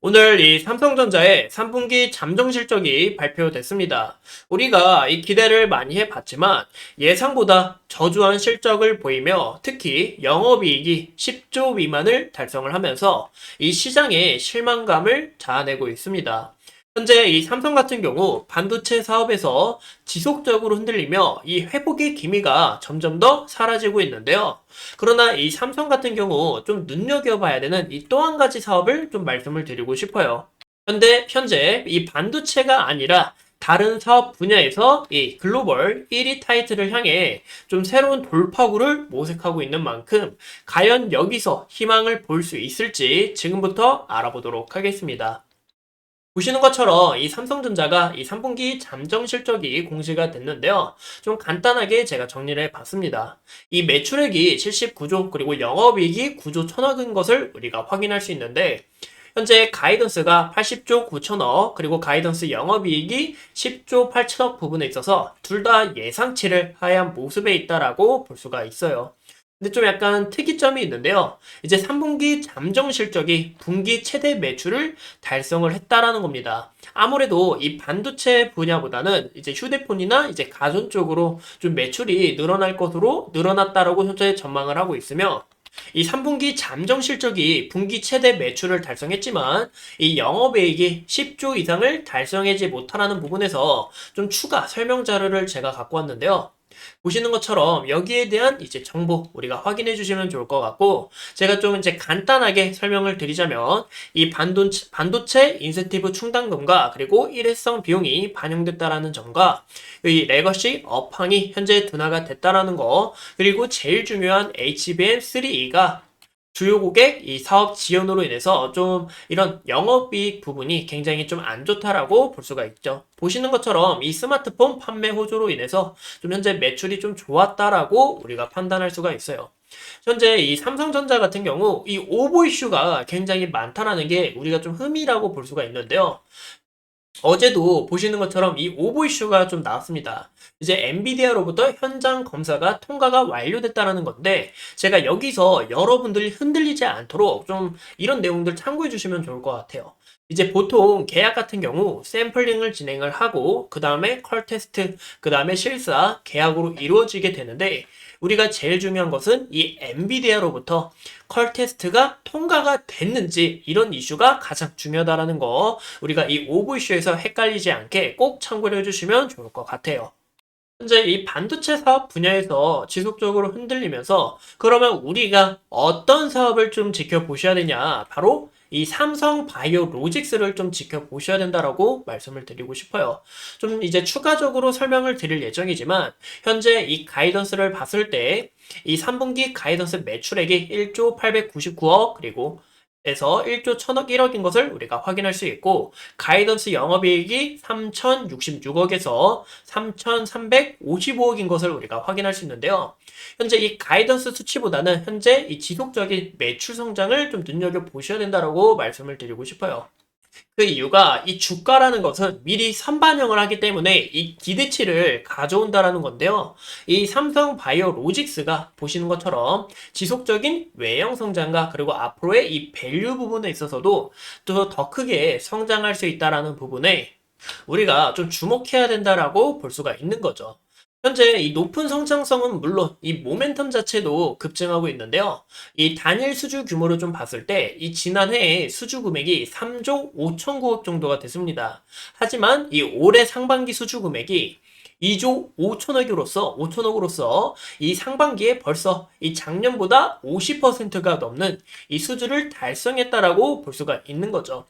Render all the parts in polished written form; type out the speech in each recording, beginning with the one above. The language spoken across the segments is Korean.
오늘 이 삼성전자의 3분기 잠정 실적이 발표됐습니다. 우리가 이 기대를 많이 해봤지만 예상보다 저조한 실적을 보이며 특히 영업이익이 10조 미만을 달성을 하면서 이 시장의 실망감을 자아내고 있습니다. 현재 이 삼성 같은 경우 반도체 사업에서 지속적으로 흔들리며 이 회복의 기미가 점점 더 사라지고 있는데요. 그러나 이 삼성 같은 경우 좀 눈여겨봐야 되는 이 또 한 가지 사업을 좀 말씀을 드리고 싶어요. 현재 이 반도체가 아니라 다른 사업 분야에서 이 글로벌 1위 타이틀을 향해 좀 새로운 돌파구를 모색하고 있는 만큼 과연 여기서 희망을 볼 수 있을지 지금부터 알아보도록 하겠습니다. 보시는 것처럼 이 삼성전자가 이 3분기 잠정 실적이 공시가 됐는데요. 좀 간단하게 제가 정리를 해봤습니다. 이 매출액이 79조 그리고 영업이익이 9조 1천억인 것을 우리가 확인할 수 있는데 현재 가이던스가 80조 9천억 그리고 가이던스 영업이익이 10조 8천억 부분에 있어서 둘 다 예상치를 하향 모습에 있다라고 볼 수가 있어요. 근데 좀 약간 특이점이 있는데요. 이제 3분기 잠정 실적이 분기 최대 매출을 달성을 했다라는 겁니다. 아무래도 이 반도체 분야보다는 이제 휴대폰이나 이제 가전 쪽으로 좀 매출이 늘어날 것으로 늘어났다라고 현재 전망을 하고 있으며 이 3분기 잠정 실적이 분기 최대 매출을 달성했지만 이 영업이익이 10조 이상을 달성하지 못하라는 부분에서 좀 추가 설명 자료를 제가 갖고 왔는데요. 보시는 것처럼 여기에 대한 이제 정보 우리가 확인해 주시면 좋을 것 같고 제가 좀 이제 간단하게 설명을 드리자면 이 반도체 인센티브 충당금과 그리고 일회성 비용이 반영됐다라는 점과 이 레거시 업황이 현재 둔화가 됐다라는 거 그리고 제일 중요한 HBM3E가 주요 고객 이 사업 지연으로 인해서 좀 이런 영업이익 부분이 굉장히 좀 안 좋다라고 볼 수가 있죠. 보시는 것처럼 이 스마트폰 판매 호조로 인해서 좀 현재 매출이 좀 좋았다라고 우리가 판단할 수가 있어요. 현재 이 삼성전자 같은 경우 이 오보 이슈가 굉장히 많다라는 게 우리가 좀 흠이라고 볼 수가 있는데요. 어제도 보시는 것처럼 이 오보 이슈가 좀 나왔습니다. 이제 엔비디아로부터 현장 검사가 통과가 완료됐다는 건데 제가 여기서 여러분들이 흔들리지 않도록 좀 이런 내용들 참고해 주시면 좋을 것 같아요. 이제 보통 계약 같은 경우 샘플링을 진행을 하고 그 다음에 컬 테스트, 그 다음에 실사, 계약으로 이루어지게 되는데 우리가 제일 중요한 것은 이 엔비디아로부터 컬 테스트가 통과가 됐는지 이런 이슈가 가장 중요하다라는 거 우리가 이 오브 이슈에서 헷갈리지 않게 꼭 참고를 해주시면 좋을 것 같아요. 현재 이 반도체 사업 분야에서 지속적으로 흔들리면서 그러면 우리가 어떤 사업을 좀 지켜보셔야 되냐? 바로 이 삼성 바이오 로직스를 좀 지켜보셔야 된다라고 말씀을 드리고 싶어요. 좀 이제 추가적으로 설명을 드릴 예정이지만 현재 이 가이던스를 봤을 때 이 3분기 가이던스 매출액이 1조 899억 그리고 에서 1조 1000억 1억인 것을 우리가 확인할 수 있고 가이던스 영업이익이 3066억에서 3355억인 것을 우리가 확인할 수 있는데요. 현재 이 가이던스 수치보다는 현재 이 지속적인 매출 성장을 좀 눈여겨보셔야 된다고 말씀을 드리고 싶어요. 그 이유가 이 주가라는 것은 미리 선반영을 하기 때문에 이 기대치를 가져온다라는 건데요. 이 삼성 바이오 로직스가 보시는 것처럼 지속적인 외형 성장과 그리고 앞으로의 이 밸류 부분에 있어서도 또 더 크게 성장할 수 있다라는 부분에 우리가 좀 주목해야 된다라고 볼 수가 있는 거죠. 현재 이 높은 성장성은 물론 이 모멘텀 자체도 급증하고 있는데요. 이 단일 수주 규모를 좀 봤을 때 이 지난해에 수주 금액이 3조 5천구억 정도가 됐습니다. 하지만 이 올해 상반기 수주 금액이 2조 5천억으로서 이 상반기에 벌써 이 작년보다 50%가 넘는 이 수주를 달성했다라고 볼 수가 있는 거죠.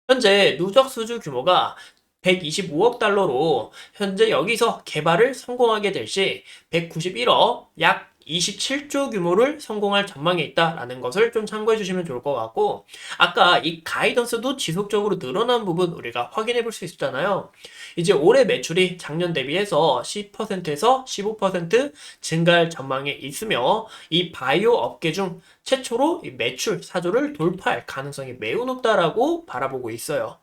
현재 누적 수주 규모가 125억 달러로 현재 여기서 개발을 성공하게 될 시 191억 약 27조 규모를 성공할 전망에 있다라는 것을 좀 참고해 주시면 좋을 것 같고 아까 이 가이던스도 지속적으로 늘어난 부분 우리가 확인해 볼 수 있잖아요. 이제 올해 매출이 작년 대비해서 10%에서 15% 증가할 전망에 있으며 이 바이오 업계 중 최초로 이 매출 4조를 돌파할 가능성이 매우 높다라고 바라보고 있어요.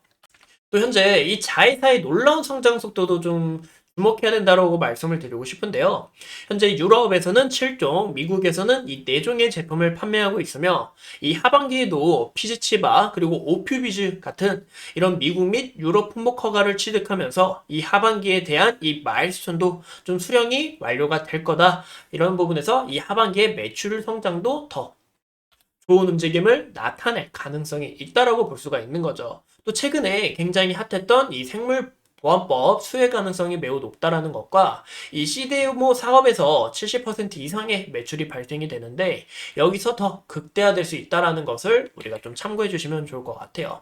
또 현재 이 자회사의 놀라운 성장 속도도 좀 주목해야 된다고 말씀을 드리고 싶은데요. 현재 유럽에서는 7종, 미국에서는 이 4종의 제품을 판매하고 있으며 이 하반기에도 피즈치바 그리고 오퓨비즈 같은 이런 미국 및 유럽 품목 허가를 취득하면서 이 하반기에 대한 이 마일스톤도 좀 수령이 완료가 될 거다. 이런 부분에서 이 하반기에 매출 성장도 더 좋은 움직임을 나타낼 가능성이 있다라고 볼 수가 있는 거죠. 또 최근에 굉장히 핫했던 이 생물 보안법 수혜 가능성이 매우 높다라는 것과 이 CDMO 사업에서 70% 이상의 매출이 발생이 되는데 여기서 더 극대화될 수 있다라는 것을 우리가 좀 참고해 주시면 좋을 것 같아요.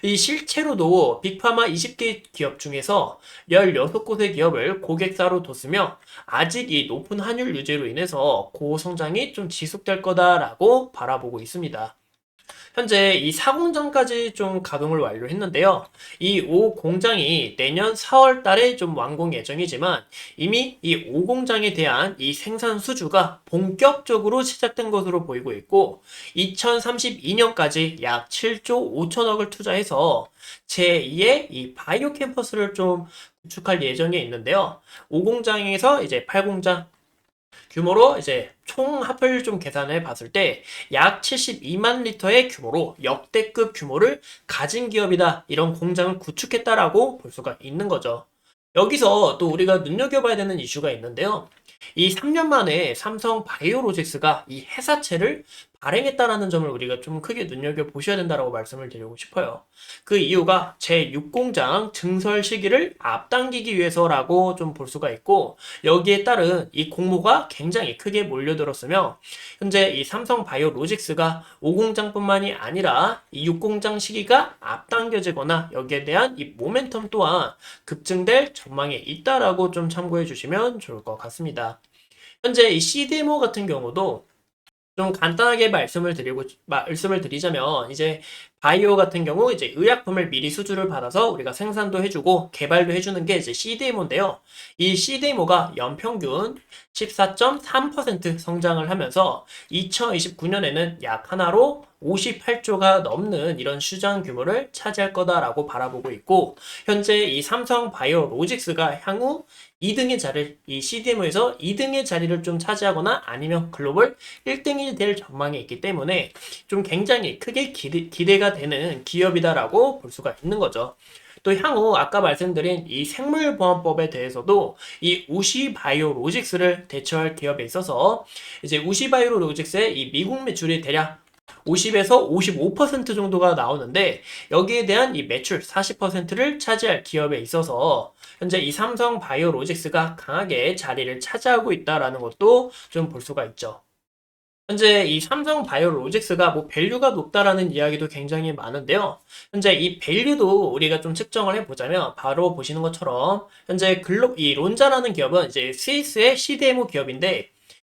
이 실제로도 빅파마 20개 기업 중에서 16곳의 기업을 고객사로 뒀으며 아직 이 높은 환율 유지로 인해서 고성장이 좀 지속될 거다라고 바라보고 있습니다. 현재 이 4공장까지 좀 가동을 완료했는데요. 이 5공장이 내년 4월 달에 좀 완공 예정이지만 이미 이 5공장에 대한 이 생산 수주가 본격적으로 시작된 것으로 보이고 있고 2032년까지 약 7조 5천억을 투자해서 제2의 이 바이오 캠퍼스를 좀 구축할 예정에 있는데요. 5공장에서 이제 8공장 규모로 이제 총 합을 좀 계산해 봤을 때 약 72만 리터의 규모로 역대급 규모를 가진 기업이다. 이런 공장을 구축했다라고 볼 수가 있는 거죠. 여기서 또 우리가 눈여겨봐야 되는 이슈가 있는데요. 이 3년 만에 삼성 바이오로직스가 이 회사채를 발행했다라는 점을 우리가 좀 크게 눈여겨보셔야 된다라고 말씀을 드리고 싶어요. 그 이유가 제6공장 증설 시기를 앞당기기 위해서라고 좀 볼 수가 있고 여기에 따른 이 공모가 굉장히 크게 몰려들었으며 현재 이 삼성 바이오로직스가 5공장뿐만이 아니라 이 6공장 시기가 앞당겨지거나 여기에 대한 이 모멘텀 또한 급증될 전망이 있다라고 좀 참고해 주시면 좋을 것 같습니다. 현재 이 CDMO 같은 경우도 좀 간단하게 말씀을 드리자면, 이제, 바이오 같은 경우, 이제, 의약품을 미리 수주를 받아서 우리가 생산도 해주고, 개발도 해주는 게 이제 CDMO인데요. 이 CDMO가 연평균 14.3% 성장을 하면서, 2029년에는 약 하나로 58조가 넘는 이런 시장 규모를 차지할 거다라고 바라보고 있고, 현재 이 삼성 바이오 로직스가 향후 2등의 자리를, 이 CDMO에서 2등의 자리를 좀 차지하거나 아니면 글로벌 1등이 될 전망이 있기 때문에 좀 굉장히 크게 기대가 되는 기업이다라고 볼 수가 있는 거죠. 또 향후 아까 말씀드린 이 생물보안법에 대해서도 이 우시바이오로직스를 대처할 기업에 있어서 이제 우시바이오로직스의 이 미국 매출이 대략 50에서 55% 정도가 나오는데 여기에 대한 이 매출 40%를 차지할 기업에 있어서 현재 이 삼성 바이오로직스가 강하게 자리를 차지하고 있다라는 것도 좀 볼 수가 있죠. 현재 이 삼성 바이오로직스가 뭐 밸류가 높다라는 이야기도 굉장히 많은데요. 현재 이 밸류도 우리가 좀 측정을 해보자면 바로 보시는 것처럼 현재 이 론자라는 기업은 이제 스위스의 CDMO 기업인데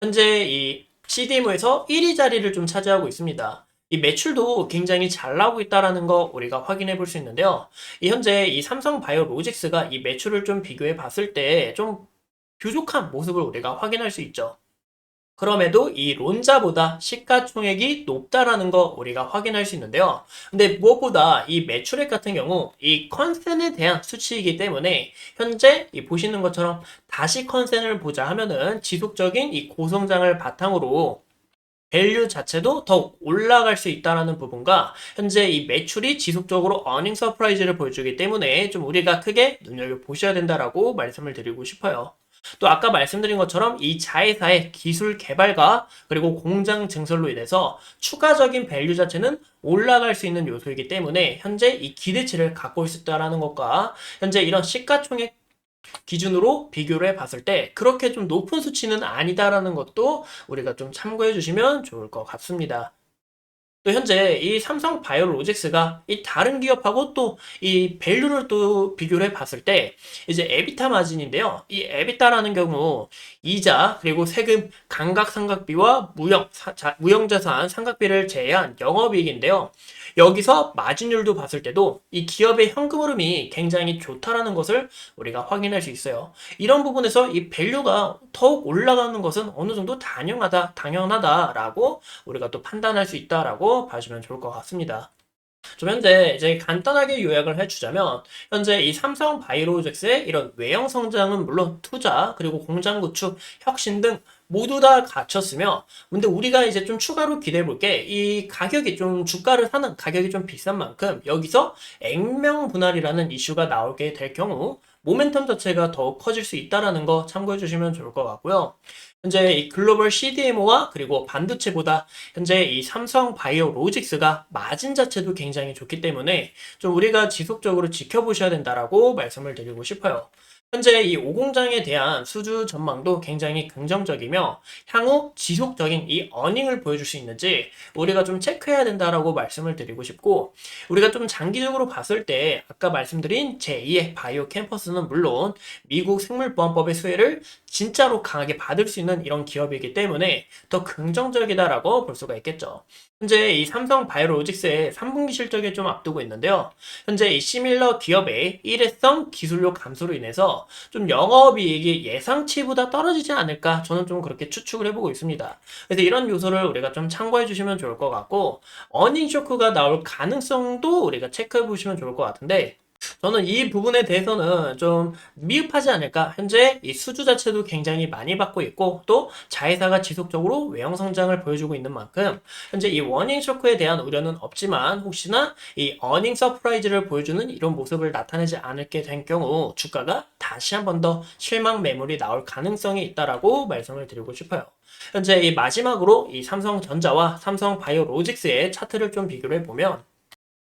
현재 이 CDMO에서 1위 자리를 좀 차지하고 있습니다. 이 매출도 굉장히 잘 나오고 있다라는 거 우리가 확인해 볼 수 있는데요. 이 현재 이 삼성 바이오로직스가 이 매출을 좀 비교해 봤을 때 좀 부족한 모습을 우리가 확인할 수 있죠. 그럼에도 이 론자보다 시가총액이 높다라는 거 우리가 확인할 수 있는데요. 근데 무엇보다 이 매출액 같은 경우 이 컨센에 대한 수치이기 때문에 현재 이 보시는 것처럼 다시 컨센을 보자 하면은 지속적인 이 고성장을 바탕으로 밸류 자체도 더욱 올라갈 수 있다는 부분과 현재 이 매출이 지속적으로 어닝 서프라이즈를 보여주기 때문에 좀 우리가 크게 눈여겨보셔야 된다라고 말씀을 드리고 싶어요. 또 아까 말씀드린 것처럼 이 자회사의 기술 개발과 그리고 공장 증설로 인해서 추가적인 밸류 자체는 올라갈 수 있는 요소이기 때문에 현재 이 기대치를 갖고 있었다라는 것과 현재 이런 시가총액 기준으로 비교를 해봤을 때 그렇게 좀 높은 수치는 아니다라는 것도 우리가 좀 참고해 주시면 좋을 것 같습니다. 또 현재 이 삼성 바이오로직스가 이 다른 기업하고 또 이 밸류를 또 비교를 해봤을 때 이제 에비타 마진인데요. 이 에비타라는 경우 이자 그리고 세금 감가상각비와 무형자산 상각비를 제외한 영업이익인데요. 여기서 마진율도 봤을 때도 이 기업의 현금 흐름이 굉장히 좋다라는 것을 우리가 확인할 수 있어요. 이런 부분에서 이 밸류가 더욱 올라가는 것은 어느 정도 당연하다라고 우리가 또 판단할 수 있다라고 봐주면 좋을 것 같습니다. 좀 현재 이제 간단하게 요약을 해주자면 현재 이 삼성 바이오로직스의 이런 외형 성장은 물론 투자 그리고 공장 구축, 혁신 등 모두 다 갖췄으며 근데 우리가 이제 좀 추가로 기대해 볼 게 이 가격이 좀 주가를 사는 가격이 좀 비싼 만큼 여기서 액면 분할이라는 이슈가 나오게 될 경우 모멘텀 자체가 더욱 커질 수 있다라는 거 참고해 주시면 좋을 것 같고요. 현재 이 글로벌 CDMO와 그리고 반도체보다 현재 이 삼성 바이오 로직스가 마진 자체도 굉장히 좋기 때문에 좀 우리가 지속적으로 지켜보셔야 된다라고 말씀을 드리고 싶어요. 현재 이 오공장에 대한 수주 전망도 굉장히 긍정적이며 향후 지속적인 이 어닝을 보여줄 수 있는지 우리가 좀 체크해야 된다라고 말씀을 드리고 싶고 우리가 좀 장기적으로 봤을 때 아까 말씀드린 제2의 바이오 캠퍼스는 물론 미국 생물보안법의 수혜를 진짜로 강하게 받을 수 있는 이런 기업이기 때문에 더 긍정적이다라고 볼 수가 있겠죠. 현재 이 삼성 바이오로직스의 3분기 실적이 좀 앞두고 있는데요. 현재 이 시밀러 기업의 일회성 기술력 감소로 인해서 좀 영업이익이 예상치보다 떨어지지 않을까 저는 좀 그렇게 추측을 해보고 있습니다. 그래서 이런 요소를 우리가 좀 참고해 주시면 좋을 것 같고 어닝 쇼크가 나올 가능성도 우리가 체크해 보시면 좋을 것 같은데 저는 이 부분에 대해서는 좀 미흡하지 않을까. 현재 이 수주 자체도 굉장히 많이 받고 있고 또 자회사가 지속적으로 외형 성장을 보여주고 있는 만큼 현재 이 워닝 쇼크에 대한 우려는 없지만 혹시나 이 어닝 서프라이즈를 보여주는 이런 모습을 나타내지 않게 된 경우 주가가 다시 한 번 더 실망 매물이 나올 가능성이 있다라고 말씀을 드리고 싶어요. 현재 이 마지막으로 이 삼성전자와 삼성 바이오로직스의 차트를 좀 비교를 해보면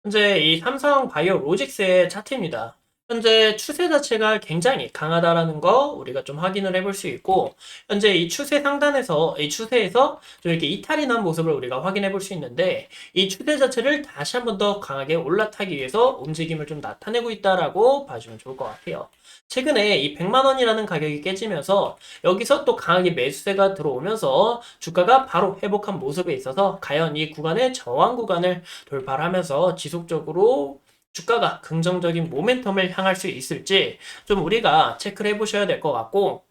현재 이 삼성 바이오로직스의 차트입니다. 현재 추세 자체가 굉장히 강하다라는 거 우리가 좀 확인을 해볼 수 있고 현재 이 추세 상단에서 이 추세에서 좀 이렇게 이탈이 난 모습을 우리가 확인해 볼 수 있는데 이 추세 자체를 다시 한번 더 강하게 올라타기 위해서 움직임을 좀 나타내고 있다라고 봐주면 좋을 것 같아요. 최근에 이 100만 원이라는 가격이 깨지면서 여기서 또 강하게 매수세가 들어오면서 주가가 바로 회복한 모습에 있어서 과연 이 구간의 저항 구간을 돌파하면서 지속적으로 주가가 긍정적인 모멘텀을 향할 수 있을지 좀 우리가 체크를 해보셔야 될 것 같고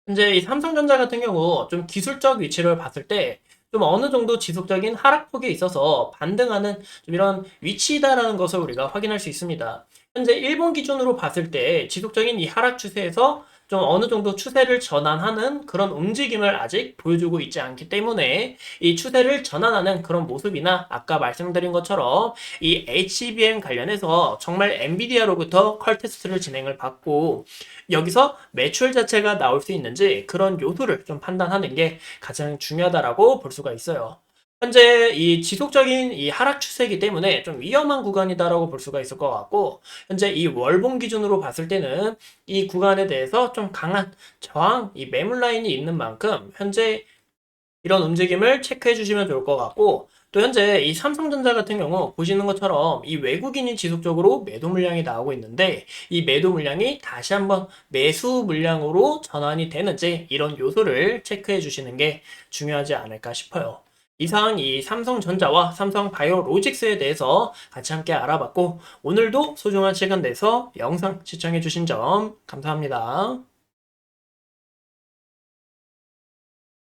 현재 이 삼성전자 같은 경우 좀 기술적 위치를 봤을 때 좀 어느 정도 지속적인 하락폭에 있어서 반등하는 좀 이런 위치이다라는 것을 우리가 확인할 수 있습니다. 현재 일본 기준으로 봤을 때 지속적인 이 하락 추세에서 좀 어느 정도 추세를 전환하는 그런 움직임을 아직 보여주고 있지 않기 때문에 이 추세를 전환하는 그런 모습이나 아까 말씀드린 것처럼 이 HBM 관련해서 정말 엔비디아로부터 컬 테스트를 진행을 받고 여기서 매출 자체가 나올 수 있는지 그런 요소를 좀 판단하는 게 가장 중요하다라고 볼 수가 있어요. 현재 이 지속적인 이 하락 추세이기 때문에 좀 위험한 구간이다라고 볼 수가 있을 것 같고 현재 이 월봉 기준으로 봤을 때는 이 구간에 대해서 좀 강한 저항, 이 매물 라인이 있는 만큼 현재 이런 움직임을 체크해 주시면 좋을 것 같고 또 현재 이 삼성전자 같은 경우 보시는 것처럼 이 외국인이 지속적으로 매도 물량이 나오고 있는데 이 매도 물량이 다시 한번 매수 물량으로 전환이 되는지 이런 요소를 체크해 주시는 게 중요하지 않을까 싶어요. 이상 이 삼성전자와 삼성바이오로직스에 대해서 같이 함께 알아봤고 오늘도 소중한 시간 내서 영상 시청해 주신 점 감사합니다.